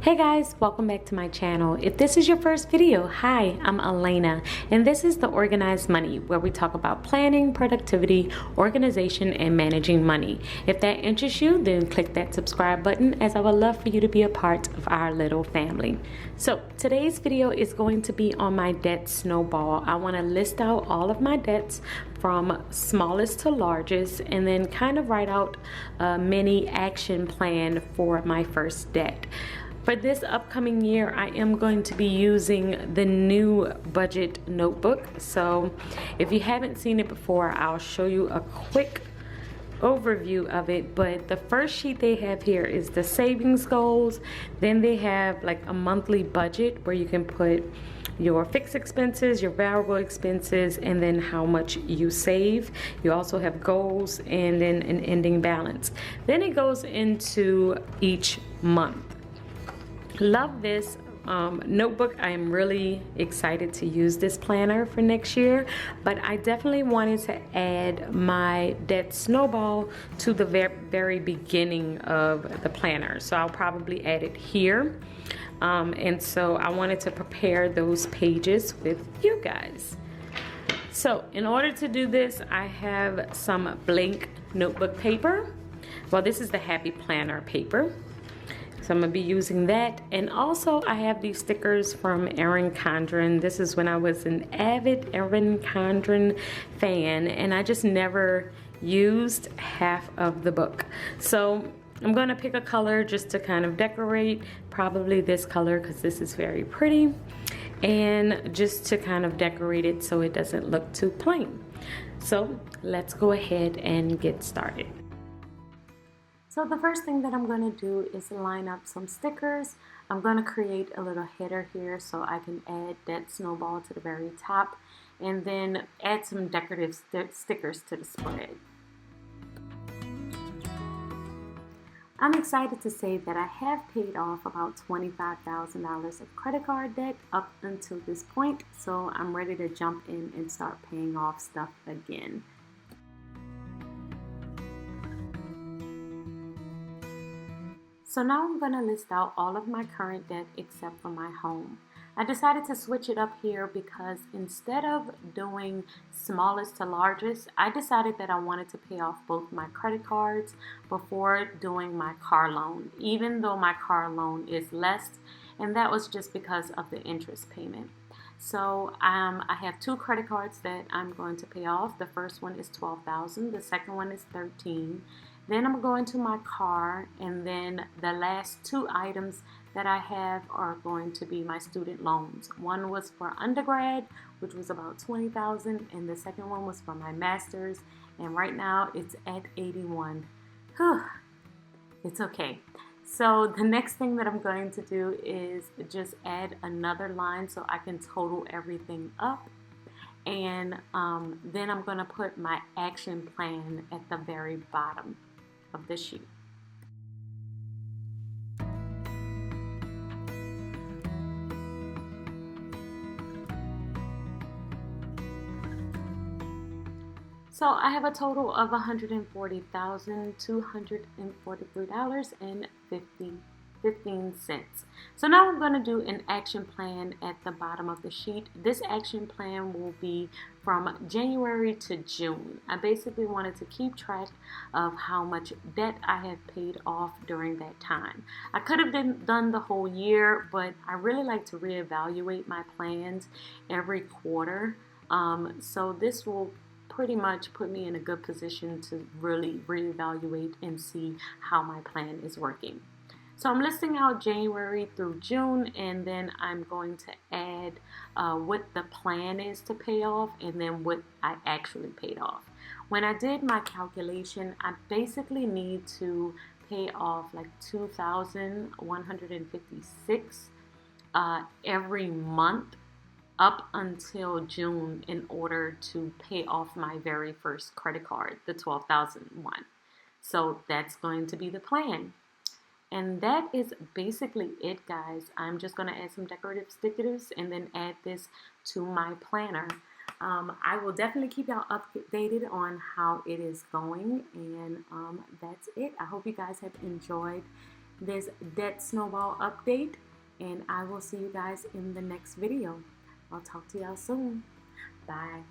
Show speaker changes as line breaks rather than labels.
Hey guys, welcome back to my channel. If this is your first video, hi, I'm Alaina, and this is the Organized Money, where we talk about planning, productivity, organization, and managing money. If that interests you, then click that subscribe button, as I would love for you to be a part of our little family. So today's video is going to be on my debt snowball. I want to list out all of my debts from smallest to largest, and then kind of write out a mini action plan for my first debt. For this upcoming year, I am going to be using the new budget notebook. So if you haven't seen it before, I'll show you a quick overview of it. But the first sheet they have here is the savings goals. Then they have like a monthly budget where you can put your fixed expenses, your variable expenses, and then how much you save. You also have goals and then an ending balance. Then it goes into each month. Love this notebook. I am really excited to use this planner for next year, but I definitely wanted to add my debt snowball to the very beginning of the planner. So I'll probably add it here. And so I wanted to prepare those pages with you guys. So in order to do this, I have some blank notebook paper. Well, this is the Happy Planner paper. So I'm gonna be using that. And also I have these stickers from Erin Condren. This is when I was an avid Erin Condren fan, and I just never used half of the book. So I'm gonna pick a color just to kind of decorate, probably this color because this is very pretty, and just to kind of decorate it so it doesn't look too plain. So let's go ahead and get started. So the first thing that I'm going to do is line up some stickers. I'm going to create a little header here so I can add that snowball to the very top, and then add some decorative stickers to the spread. I'm excited to say that I have paid off about $25,000 of credit card debt up until this point, so I'm ready to jump in and start paying off stuff again. So now I'm going to list out all of my current debt except for my home. I decided to switch it up here because instead of doing smallest to largest, I decided that I wanted to pay off both my credit cards before doing my car loan, even though my car loan is less, and that was just because of the interest payment. So I have two credit cards that I'm going to pay off. The first one is $12,000, the second one is $13,000. Then I'm going to my car, and then the last two items that I have are going to be my student loans. One was for undergrad, which was about $20,000, and the second one was for my master's, and right now it's at $81,000. Whew, it's okay. So the next thing that I'm going to do is just add another line so I can total everything up. And then I'm going to put my action plan at the very bottom of the sheet. So I have a total of $140,243.15. So now I'm going to do an action plan at the bottom of the sheet. This action plan will be from January to June. I basically wanted to keep track of how much debt I have paid off during that time. I could have done the whole year, but I really like to reevaluate my plans every quarter. So this will pretty much put me in a good position to really reevaluate and see how my plan is working. So I'm listing out January through June, and then I'm going to add what the plan is to pay off and then what I actually paid off. When I did my calculation, I basically need to pay off like $2,156 every month up until June in order to pay off my very first credit card, the $12,000 one. So that's going to be the plan. And that is basically it, guys. I'm just going to add some decorative stickers and then add this to my planner. I will definitely keep y'all updated on how it is going. And that's it. I hope you guys have enjoyed this debt snowball update, and I will see you guys in the next video. I'll talk to y'all soon. Bye.